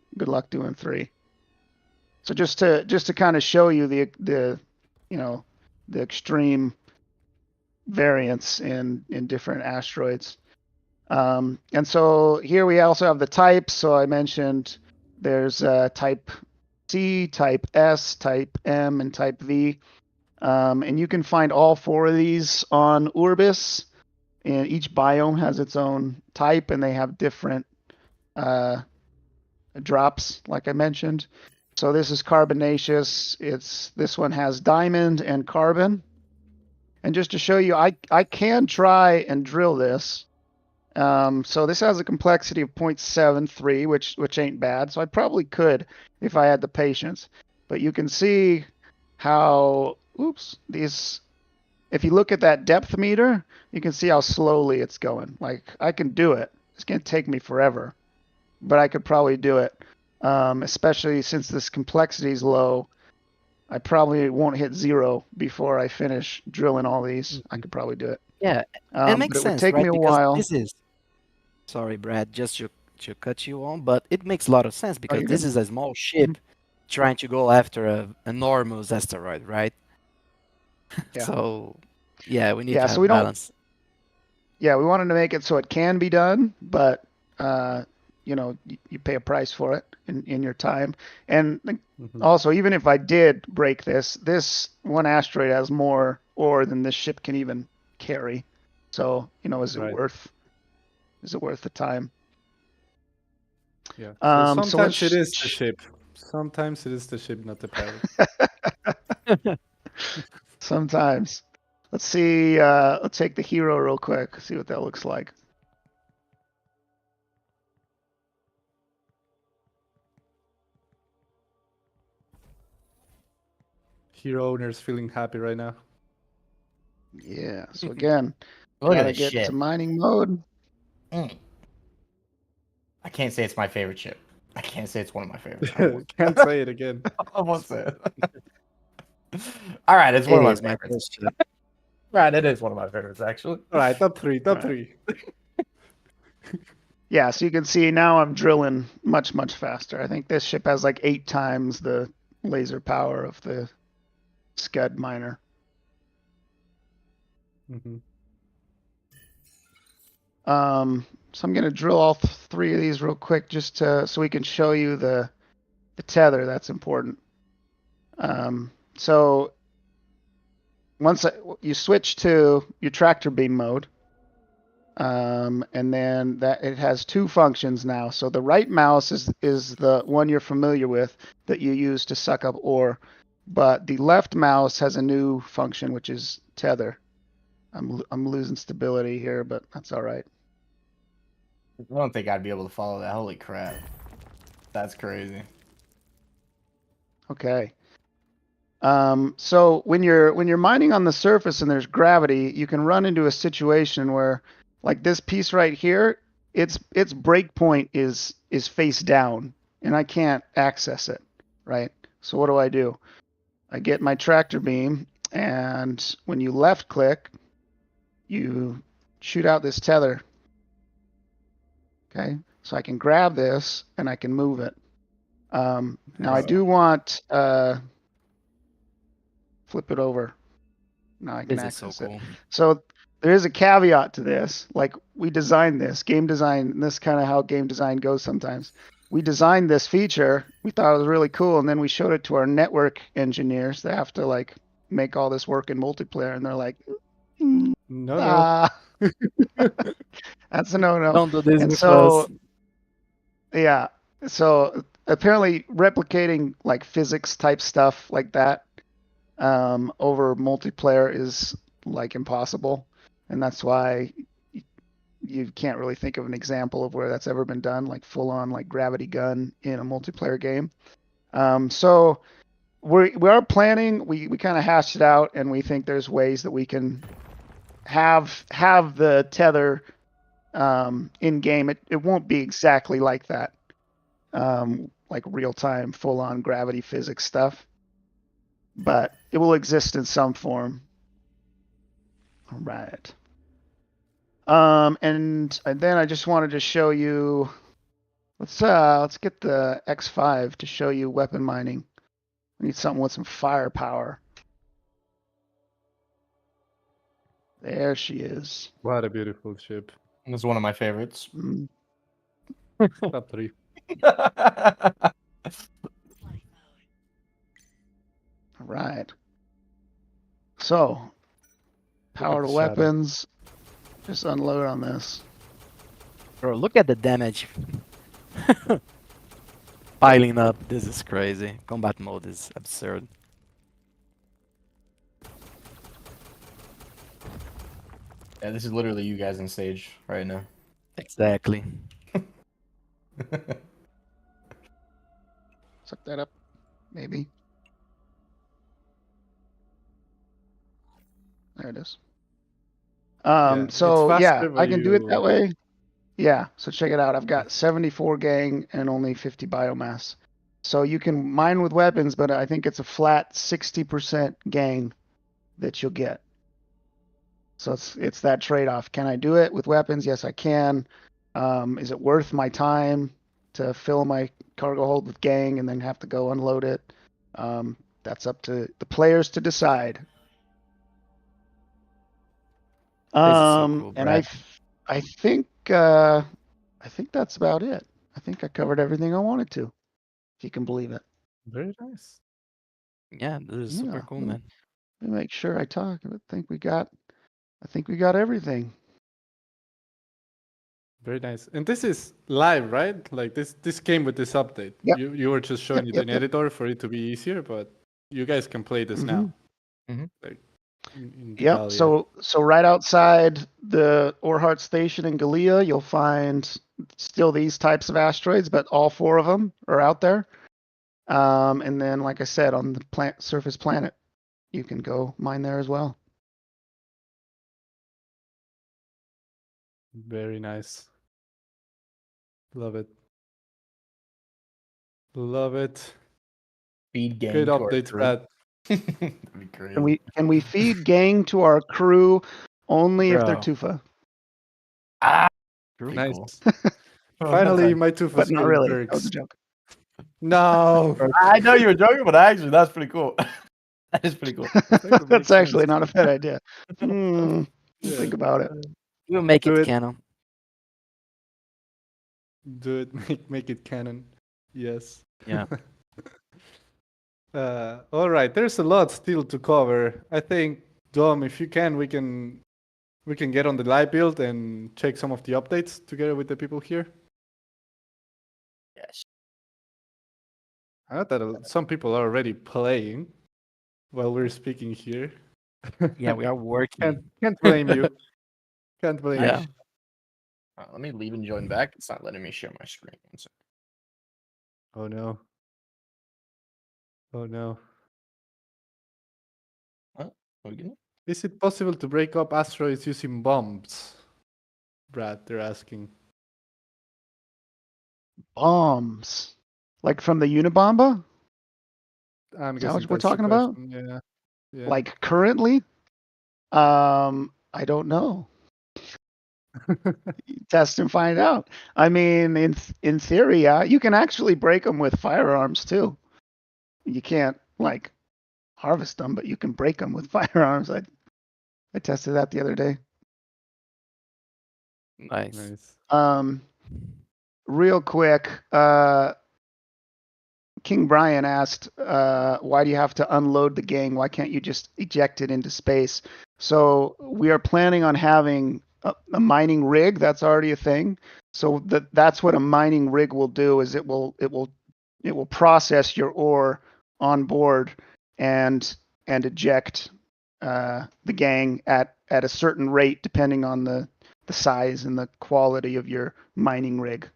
D: doing 3. So just to kind of show you the extreme variance in different asteroids. And so here we also have the types. So I mentioned there's type C, type S, type M, and type V. And you can find all 4 of these on Urbis. And each biome has its own type, and they have different drops, like I mentioned. So this is carbonaceous. This one has diamond and carbon. And just to show you, I can try and drill this. So this has a complexity of 0.73, which ain't bad. So I probably could if I had the patience. But you can see how if you look at that depth meter, you can see how slowly it's going. Like I can do it. It's gonna take me forever, but I could probably do it. Especially since this complexity is low. I probably won't hit 0 before I finish drilling all these. I could probably do it.
A: Yeah. And
D: But
A: makes
D: it would
A: sense,
D: take me
A: right?
D: a
A: Because
D: while.
A: this is, sorry, Brad, just to cut you on, but it makes a lot of sense
D: Oh,
A: because
D: you're
A: this
D: good.
A: is a small
D: Mhm.
A: ship trying to go after a enormous asteroid, right?
D: Yeah.
A: So, yeah, we need
D: Yeah.
A: to
D: So
A: have
D: we don't.
A: balance.
D: Yeah, we wanted to make it so it can be done, but you pay a price for it in your time. And
C: Mhm.
D: also, even if I did break this one asteroid has more ore than this ship can even carry. So, is it
C: Right.
D: worth the time?
C: Yeah. So
D: So
C: sometimes it
D: let's
C: is the ship. Sometimes it is the ship, not the pilot.
D: Sometimes. Let's see. Let's take the hero real quick. See what that looks like.
C: Hero owners feeling happy right now.
D: Yeah. So again,
B: Look at
D: gotta
B: this
D: get
B: shit.
D: to mining mode.
B: Mm. I can't say it's my favorite chip. I can't say it's one of my favorites. I won't,
C: Can't say it again.
B: I won't say it. All right, it's one
A: It
B: of my
A: is my
B: favorites.
A: first ship.
B: Right, it is one of my favorites actually.
C: All right, top three, top
D: Right.
C: three.
D: Yeah. So you can see now I'm drilling much faster. I think this ship has like 8 times the laser power of the Scud miner.
C: Mm-hmm.
D: So I'm gonna drill all 3 of these real quick just to, so we can show you the tether. That's important. So once you switch to your tractor beam mode, and then that it has 2 functions now. So the right mouse is the one you're familiar with that you use to suck up ore, but the left mouse has a new function which is tether. I'm losing stability here, but that's all right.
B: I don't think I'd be able to follow that. Holy crap. That's crazy.
D: Okay. So when you're mining on the surface and there's gravity, you can run into a situation where, like this piece right here, its breakpoint is face down, and I can't access it, right? So what do? I get my tractor beam, and when you left click, you shoot out this tether. Okay, so I can grab this and I can move it. Now I do want flip it over. Now I can
A: This is so
D: access it.
A: cool.
D: So there is a caveat to this. Like we designed this game design, and this is kind of how game design goes sometimes. We designed this feature. We thought it was really cool, and then we showed it to our network engineers. They have to like make all this work in multiplayer, and they're like,
C: No.
D: ah, that's a no-no.
A: Don't do this
D: And
A: with us.
D: so yeah, so apparently replicating like physics type stuff like that over multiplayer is like impossible, and that's why you can't really think of an example of where that's ever been done, like full on like gravity gun in a multiplayer game. So we are planning. We kind of hashed it out, and we think there's ways that we can have the tether in game. It won't be exactly like that, like real time, full on gravity physics stuff, but it will exist in some form. All right. And then I just wanted to show you. Let's get the X5 to show you weapon mining. We need something with some firepower. There she is.
C: What a beautiful ship.
B: This is one of my favorites.
D: Mm,
C: Top three.
D: all right. So, power to
C: the shadow.
D: weapons. Just unload on this.
A: Bro, look at the damage piling up. This is crazy. Combat mode is absurd.
B: Yeah, this is literally you guys on stage right now.
A: Exactly.
D: Suck that up, maybe. There it is.
C: It's
D: So yeah,
C: faster,
D: I
C: but
D: can do it that
C: you.
D: way. Yeah, so check it out. I've got 74 gang and only 50 biomass. So you can mine with weapons, but I think it's a flat 60% gain that you'll get. So it's that trade-off. Can I do it with weapons? Yes, I can. Is it worth my time to fill my cargo hold with gang and then have to go unload it? That's up to the players to decide.
A: This is so cool,
D: And
A: Brad.
D: I think that's about it. I think I covered everything I wanted to, if you can believe it.
C: Very nice.
A: Yeah, this is super
D: Yeah,
A: cool,
D: let me,
A: man.
D: let me make sure I talk. I think we got everything.
C: Very nice. And this is live, right? Like this came with this update.
D: Yep.
C: You were just showing
D: Yep,
C: it
D: yep,
C: in
D: yep.
C: editor for it to be easier, but you guys can play this now. Like in
D: Yep.
C: Devalia.
D: So right outside the Orhart station in Galea, you'll find still these types of asteroids, but all 4 of them are out there. And then, like I said, on the surface planet, you can go mine there as well.
C: Very nice. Love it. Love it.
B: Feed gang
C: Good
B: to our
C: updates,
B: crew.
C: Brad.
B: That'd be crazy.
D: Can we feed gang to our crew only if they're
A: Bro.
D: Tufa?
B: Pretty
C: Nice.
B: cool.
C: Finally, my tooth
D: But
C: is
D: not
C: getting
D: really. That was
C: perks.
D: a joke.
C: No.
B: I know you were joking, but actually, that's pretty cool. That is pretty cool.
C: That makes
D: That's actually
C: sense.
D: not a bad idea. Think
C: Yeah.
D: about it.
A: We'll make
C: Do
A: it
C: it.
A: canon.
C: Do it. Make it canon. Yes.
A: Yeah.
C: All right. There's a lot still to cover. I think, Dom, if you can, we can get on the live build and check some of the updates together with the people here.
B: Yes.
C: I know that some people are already playing while we're speaking here.
A: Yeah, we are working.
C: Can't blame you. Can't blame
A: Yeah.
C: you.
B: Let me leave and join back. It's not letting me share my screen. One second.
C: Oh no. Oh no.
B: Are we good?
C: Is it possible to break up asteroids using bombs? Brad, they're asking.
D: Bombs. Like from the Unabomber?
C: I'm
D: Is that
C: guessing
D: what we're
C: that's the
D: talking about?
C: question. Yeah. Yeah.
D: Like currently? I don't know. Test and find out. I mean, in theory, you can actually break them with firearms too. You can't like harvest them, but you can break them with firearms. I tested that the other day.
A: Nice.
C: Nice.
D: Real quick, King Brian asked, why do you have to unload the gang? Why can't you just eject it into space? So we are planning on having a mining rig. That's already a thing. So that's what a mining rig will do is it will process your ore on board and eject the gang at a certain rate depending on the size and the quality of your mining rig.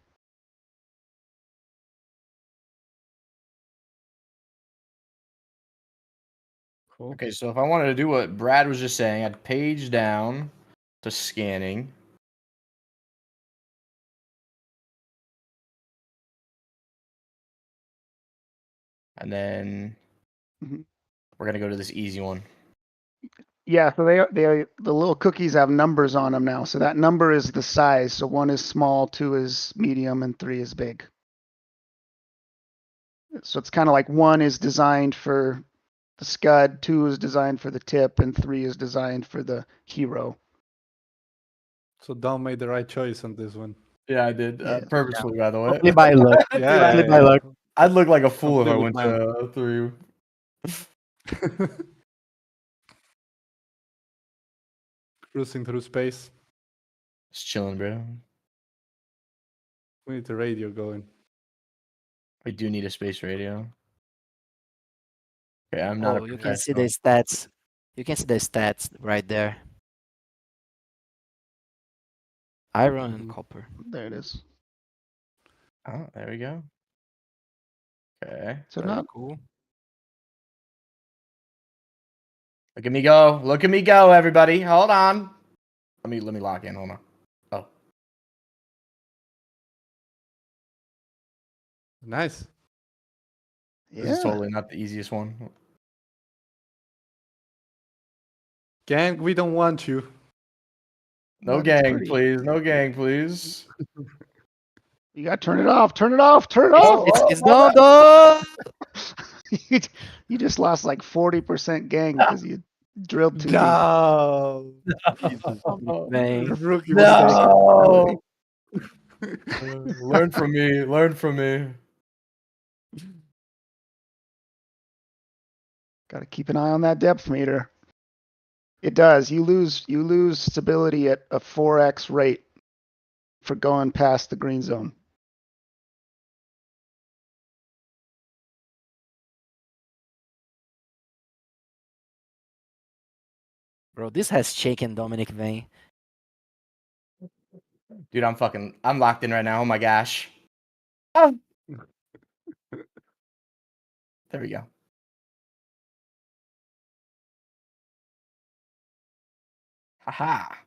C: Cool.
B: Okay, so if I wanted to do what Brad was just saying, I'd page down to scanning. And then
D: Mhm.
B: we're gonna go to this easy one.
D: Yeah, so the little cookies have numbers on them now. So that number is the size. So 1 is small, 2 is medium, and 3 is big. So it's kind of like 1 is designed for the scud, 2 is designed for the tip, and 3 is designed for the hero.
C: So Dom made the right choice on this one.
B: Yeah, I did.
D: Yeah.
B: Purposefully, by the way.
A: Only by luck.
B: Dude,
C: Yeah.
A: Only by luck.
B: I'd look like a fool if I
C: Completely
B: went
C: planned.
B: to 3.
C: Cruising through space.
B: Just chilling, bro.
C: We need the radio going.
B: We do need a space radio. Okay, I'm not a
A: Oh, you can see the
B: professional.
A: stats. You can see the stats right there. Iron and
C: Mhm.
A: copper.
D: There it is.
B: Oh, there we go. Okay.
D: So
A: Very
D: not
A: cool.
B: Look at me go. Look at me go, everybody. Hold on. Let me lock in. Hold on. Oh.
C: Nice.
B: This is
D: yeah.
B: totally not the easiest one.
C: Gang, we don't want you.
B: No
D: But it's
B: gang,
D: pretty.
B: please. No gang, please.
D: You got to turn it off. Turn it off. Turn it
B: Oh,
D: off.
A: It's
B: my
A: done, done.
D: You just lost like 40% gang because you drilled too deep.
C: No.
A: Jesus,
B: bad.
A: man.
C: Rookie mistake.
B: No. Learn from me. Learn from me.
D: Got to keep an eye on that depth meter. It does. You lose stability at a 4x rate for going past the green zone.
A: Bro, this has shaken Dominic Vane.
B: Dude, I'm locked in right now. Oh my gosh. Oh. There we go. Haha.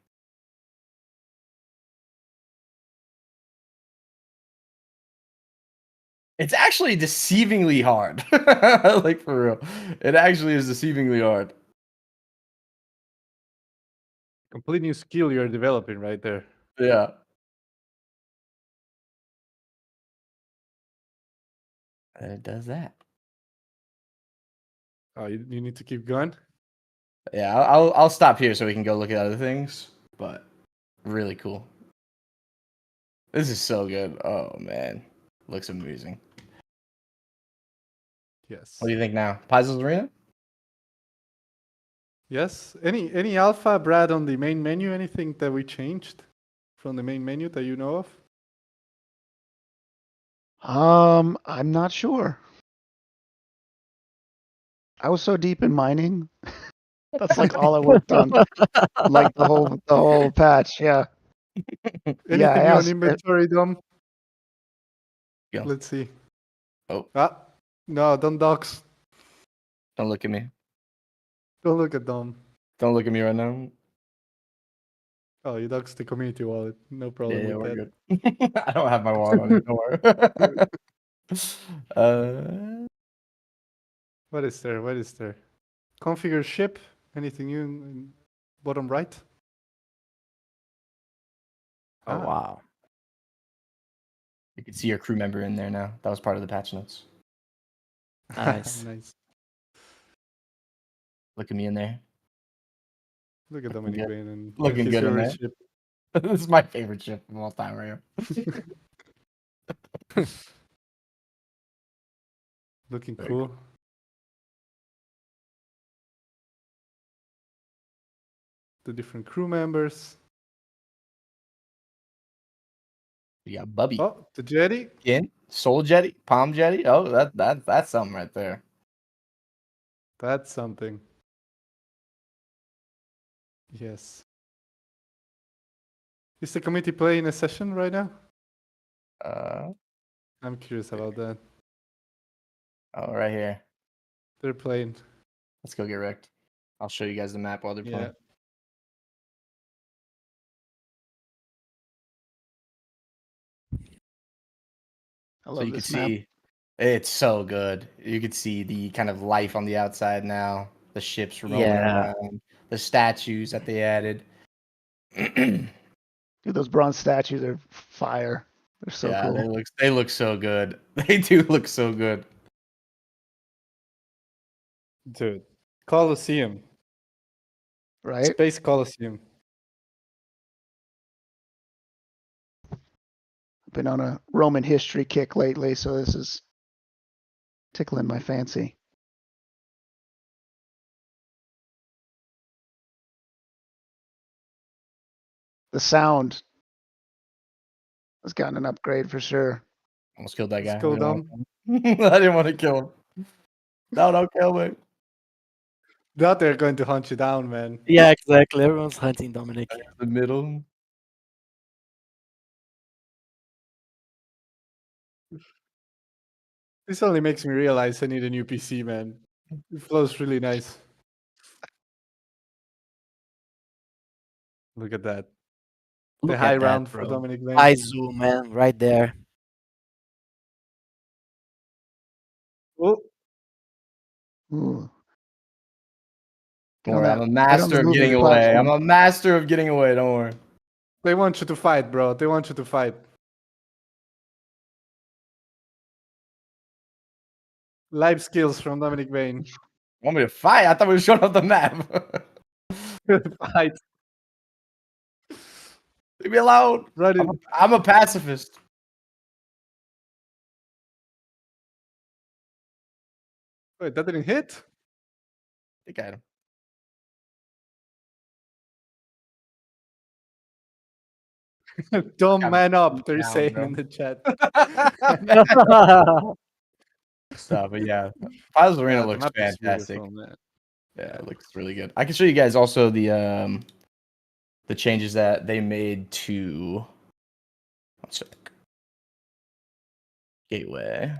B: It's actually deceivingly hard. Like for real. It actually is deceivingly hard.
C: Complete new skill you're developing right there.
B: Yeah. And it does that.
C: Oh, you need to keep going?
B: Yeah, I'll stop here so we can go look at other things. But really cool. This is so good. Oh man. Looks amazing.
C: Yes.
B: What do you think now? Puzzles Arena?
C: Yes. Any alpha, Brad, on the main menu? Anything that we changed from the main menu that you know of?
D: I'm not sure. I was so deep in mining. That's like all I worked on, like the whole patch. Yeah. Yeah, I
C: Anything new on
D: asked.
C: inventory, Dom?
B: Go.
C: Let's see.
B: Oh,
C: No, don't dox.
B: don't look at me.
C: Don't look at Dom.
B: Don't look at me right now.
C: Oh, you doxed the community wallet. No problem
B: Yeah,
C: with
B: we're
C: that.
B: good. I don't have my wallet on it. Don't worry.
C: What is there? What is there? Configure ship. Anything new in bottom right?
A: Oh, wow.
B: You can see your crew member in there now. That was part of the patch notes.
A: Nice.
C: Nice.
B: Look at me in there.
C: Look at
B: Looking
C: Dominic
B: good.
C: Bain and
B: Looking
C: his
B: good in
C: favorite
B: there.
C: ship.
B: This is my favorite ship of all time right here.
C: Looking
B: Very
C: cool. The different crew members.
B: You got Bubby.
C: Oh, the jetty.
B: Again. Soul Jetty. Palm Jetty. Oh, that's something right there.
C: That's something. Yes. Is the committee playing a session right now?
B: Uh
C: I'm curious about that.
B: oh, right here.
C: They're playing.
B: Let's go get wrecked. I'll show you guys the map while they're
C: Yeah.
B: playing.
D: I
B: So
D: love
B: you can
D: this map.
B: see it's so good. You can see the kind of life on the outside now. The ships roaming
A: Yeah.
B: around. The statues that they added.
D: Dude, those bronze statues are fire. They're so
B: Yeah,
D: cool.
B: they look so good. They do look so good.
C: Dude. Colosseum.
D: Right?
C: Space Colosseum.
D: I've been on a Roman history kick lately, so this is tickling my fancy. The sound has gotten an upgrade for sure.
B: Almost killed that
C: Let's
B: guy.
C: go,
B: I
C: Dom.
B: didn't want to kill him. No, don't kill me.
C: Now they're going to hunt you down, man.
A: Yeah, exactly. Everyone's hunting Dominic.
B: The middle.
C: This only makes me realize I need a new PC, man. It flows really nice. Look at that. The
A: Look
C: high
A: at that,
C: round for
A: bro.
C: Dominic Bain.
A: High zoom, man, right there.
C: Oh,
D: Ooh. Get
B: Don't
D: on
B: worry, I'm
D: that.
B: a
D: Get on the
B: master of getting
D: moving
B: away. I'm
D: platform.
B: a master of getting away. Don't worry.
C: they want you to fight, bro. They want you to fight. Life skills from Dominic Bain.
B: Want me to fight? I thought we were showing off the map.
C: Fight.
B: Leave me alone.
C: Right in.
B: I'm a pacifist.
C: Wait, that didn't hit?
B: I think I had him.
C: Don't
B: Got
C: man up,
B: beat
C: they're
B: down,
C: saying
B: bro.
C: in the chat.
B: So, but yeah, Piles Arena
C: The
B: looks
C: map is
B: fantastic.
C: beautiful, man.
B: Yeah,
C: Yeah.
B: it looks really good. I can show you guys also the changes that they made to one sec. Gateway.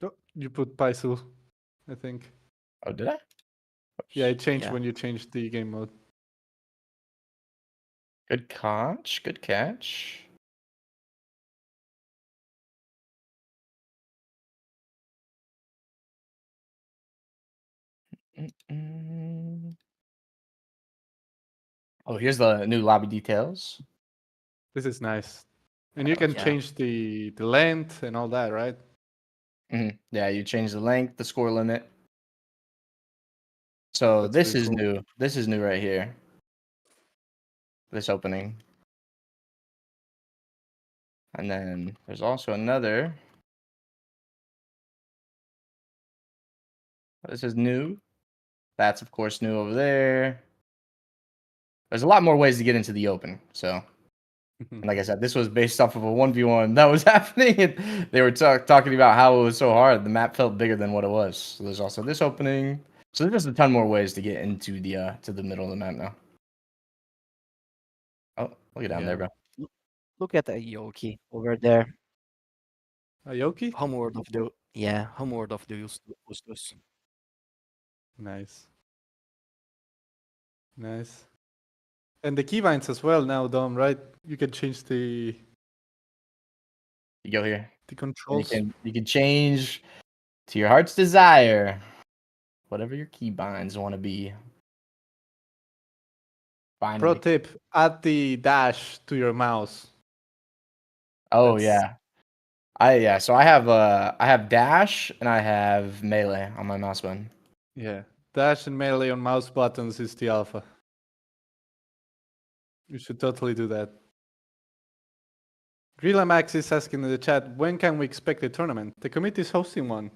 C: Oh, you put Paisu, I think.
B: Oh, did I?
C: Yeah, it changed
A: Yeah.
C: when you changed the game mode.
B: Good catch. Good catch. Mm-mm. Oh, here's the new lobby details.
C: This is nice. And you
B: Oh,
C: can
A: yeah.
C: change the length and all that, right?
B: Yeah, you change the length, the score limit. So
C: That's
B: this
C: pretty
B: is
C: cool.
B: new. This is new right here. This opening. And then there's also another. This is new. That's of course new over there. There's a lot more ways to get into the open. So, and like I said, this was based off of a 1v1 that was happening. And they were talking about how it was so hard. The map felt bigger than what it was. So there's also this opening. So there's just a ton more ways to get into the to the middle of the map now. Oh, look at down there,
C: Yeah.
B: bro.
A: Look at the Yoki over there.
C: Aoki?
A: Homeworld of the Ustos.
C: Nice. Nice. And the keybinds as well now, Dom, right? You can change the
B: You go here. And
C: controls.
B: you can change to your heart's desire. Whatever your keybinds want to be.
C: Pro
B: Finally.
C: tip, add the dash to your mouse.
B: Oh
C: That's
B: yeah. So I have dash and I have melee on my mouse button.
C: yeah. Dash and melee on mouse buttons is the alpha. You should totally do that. Grilla Max is asking in the chat, when can we expect the tournament? The committee is hosting one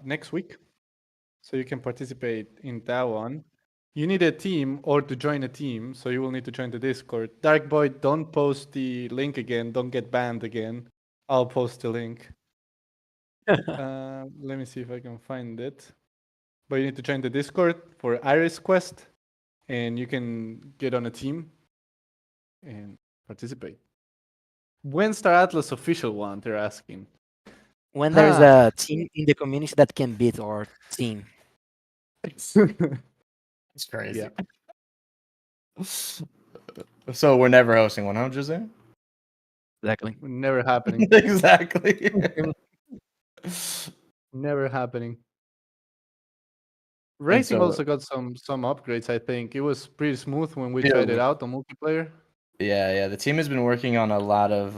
C: next week. So you can participate in that one. You need a team or to join a team, so you will need to join the Discord. Dark Boy, don't post the link again. Don't get banned again. I'll post the link. Let me see if I can find it. But you need to join the Discord for Iris Quest, and you can get on a team and participate. When's Star Atlas official one? They're asking.
A: When there's a team in the community that can beat our team.
B: It's crazy.
C: Yeah.
B: So we're never hosting one, huh, Jose?
A: Exactly.
C: Never happening.
B: Exactly.
C: Never happening.
B: And
C: Racing
B: so
C: also got some upgrades, I think. It was pretty smooth when we
B: Yeah,
C: tried it out on multiplayer.
B: yeah, the team has been working on a lot of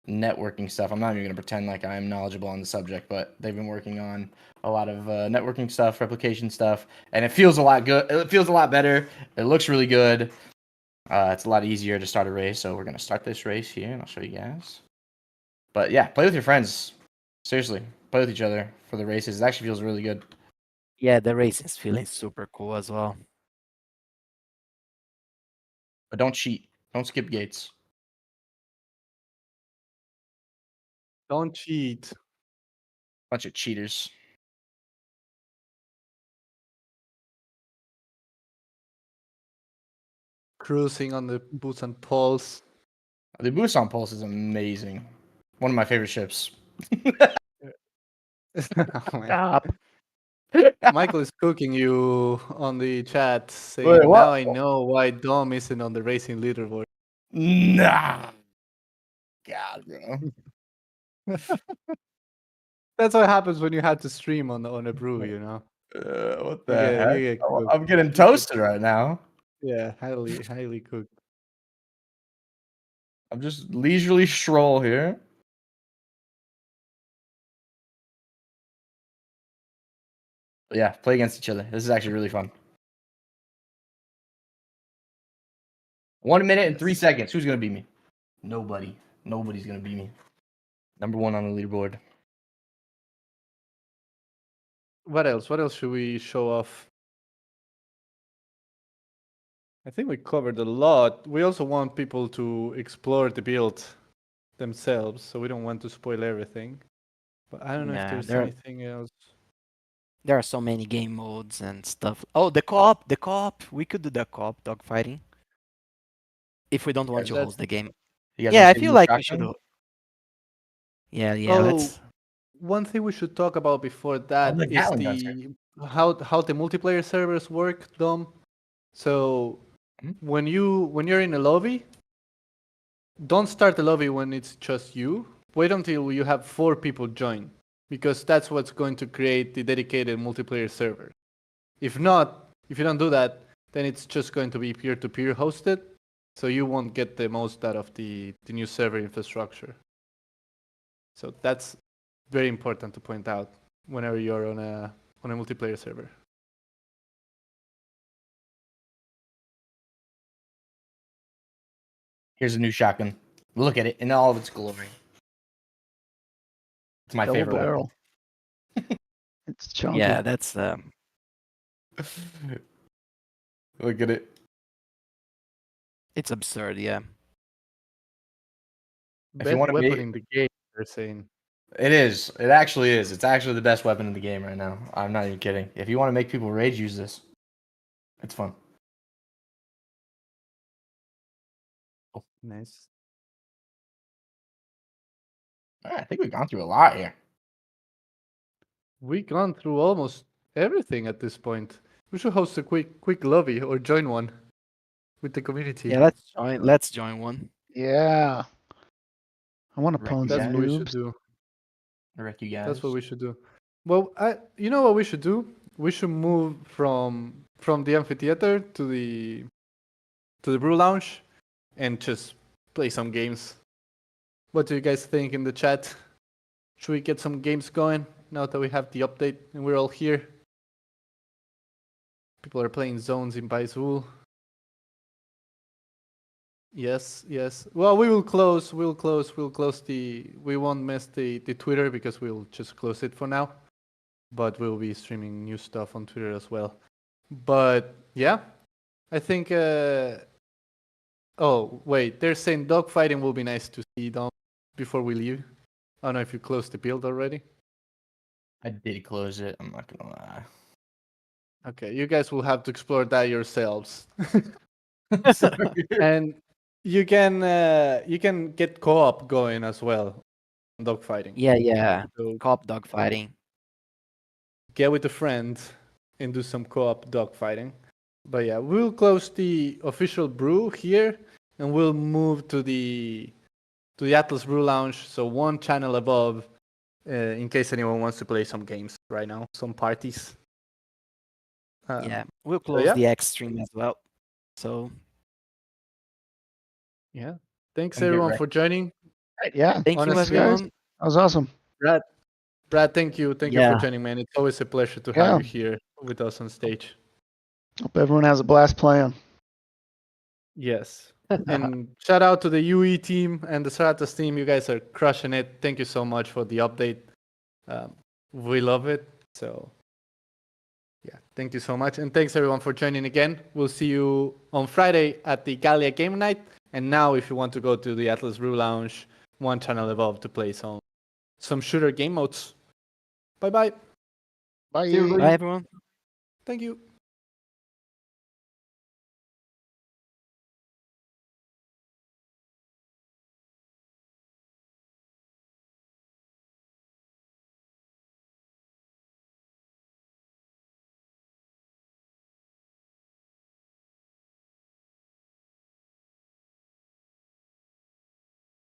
B: networking stuff. I'm not even gonna pretend like I'm knowledgeable on the subject, but they've been working on a lot of networking stuff, replication stuff, and it feels a lot good. It feels a lot better. It looks really good. It's a lot easier to start a race, so we're gonna start this race here, and I'll show you guys. But yeah, play with your friends. Seriously, play with each other for the races. It actually feels really good.
A: Yeah, the race is feeling super cool as well.
B: But don't cheat. Don't skip gates.
C: Don't cheat.
B: Bunch of cheaters.
C: Cruising on the boots and poles.
B: The Busan Pulse is amazing. One of my favorite ships.
C: Oh, man.
D: Stop.
C: Michael is cooking you on the chat,
B: Wait,
C: saying,
B: what?
C: now I know why Dom isn't on the racing leaderboard.
B: Nah. God, bro.
C: That's what happens when you have to stream on a brew, you know?
B: What
C: You
B: the heck?
C: get
B: Oh,
C: cooked.
B: I'm getting
C: You get
B: toasted right now.
C: Yeah, highly cooked.
B: I'm just leisurely stroll here. But yeah, play against each other. This is actually really fun. 1 minute and 3 seconds. Who's gonna beat me? Nobody. Nobody's gonna beat me. Number one on the leaderboard.
C: What else? What else should we show off? I think we covered a lot. We also want people to explore the build themselves, so we don't want to spoil everything. But I don't know if
A: Yeah,
C: there's anything else.
A: there are so many game modes and stuff. Oh, the co-op. We could do the co-op dogfighting if we don't
B: You
A: want
B: guys,
A: to
C: That
A: host the game.
B: you guys
A: Yeah,
B: want
A: I
B: to see a
A: feel
B: new
A: like we should.
B: shotgun?
A: Yeah, yeah.
C: oh,
A: Let's.
C: one thing we should talk about before
B: Oh,
C: that
B: the
C: is
B: Gatling guns here.
C: the how the multiplayer servers work, Dom. So
B: Mhm.
C: when you're in a lobby, don't start the lobby when it's just you. Wait until you have 4 people join, because that's what's going to create the dedicated multiplayer server. If not, if you don't do that, then it's just going to be peer-to-peer hosted, so you won't get the most out of the new server infrastructure. So that's very important to point out whenever you're on a multiplayer server.
B: Here's a new shotgun. Look at it in all of its glory. It's my
D: Double
B: favorite
D: barrel. It's chunky.
A: Yeah, that's.
B: weapon. Look at it.
A: It's absurd. Yeah.
B: If you
C: Best
B: want to
C: weapon
B: be,
C: in the game, they're saying.
B: it is. It actually is. It's actually the best weapon in the game right now. I'm not even kidding. If you want to make people rage, use this. It's fun.
C: Nice.
B: All right, I think we've gone through a lot here.
C: We've gone through almost everything at this point. We should host a quick lobby or join one with the community.
A: Yeah. Let's join. Let's join one.
D: Yeah. I want to
B: Wreck
D: pwn
B: you
C: That's
D: some
C: what we
B: guys.
C: should
D: noobs.
C: do.
B: Wreck you guys.
C: That's what we should do. Well, you know what we should do? We should move from the amphitheater to the brew lounge and just play some games. What do you guys think in the chat? Should we get some games going now that we have the update and we're all here? People are playing zones in Baizul. Yes, yes. Well, we'll close the, we won't miss the Twitter because we'll just close it for now. But we'll be streaming new stuff on Twitter as well. But yeah, I think, oh, wait, they're saying dogfighting will be nice to see, Dom, before we leave. I don't know if you closed the build already.
B: I did close it. I'm not gonna lie.
C: Okay, you guys will have to explore that yourselves.
B: Sorry.
C: And you can get co-op going as well, dogfighting.
A: Yeah, yeah.
C: So
A: Co-op dogfighting.
C: get with a friend and do some co-op dogfighting. But yeah, we'll close the official brew here, and we'll move to the Atlas Brew Lounge. So one channel above, in case anyone wants to play some games right now, some parties.
A: Yeah. We'll
C: So
A: close
C: yeah,
A: the X stream as well. So
C: yeah. Thanks
B: Come get
C: everyone
B: wrecked.
C: for joining.
D: Right, yeah.
A: thank you,
D: Thanks,
C: Honestly,
D: guys.
A: everyone.
D: That was awesome.
C: Brad, thank you for
A: Yeah.
C: joining, man. It's always a pleasure to
D: Yeah.
C: have you here with us on stage.
D: Hope everyone has a blast playing.
C: Yes. And shout out to the UE team and the Stratas team. You guys are crushing it. Thank you so much for the update. We love it. So, yeah, thank you so much. And thanks everyone for joining again. We'll see you on Friday at the Gallia Game Night. And now, if you want to go to the Atlas Brew Lounge, one channel above to play some shooter game modes. Bye bye.
D: Bye.
B: See you, everybody.
A: Bye, everyone.
C: Thank you.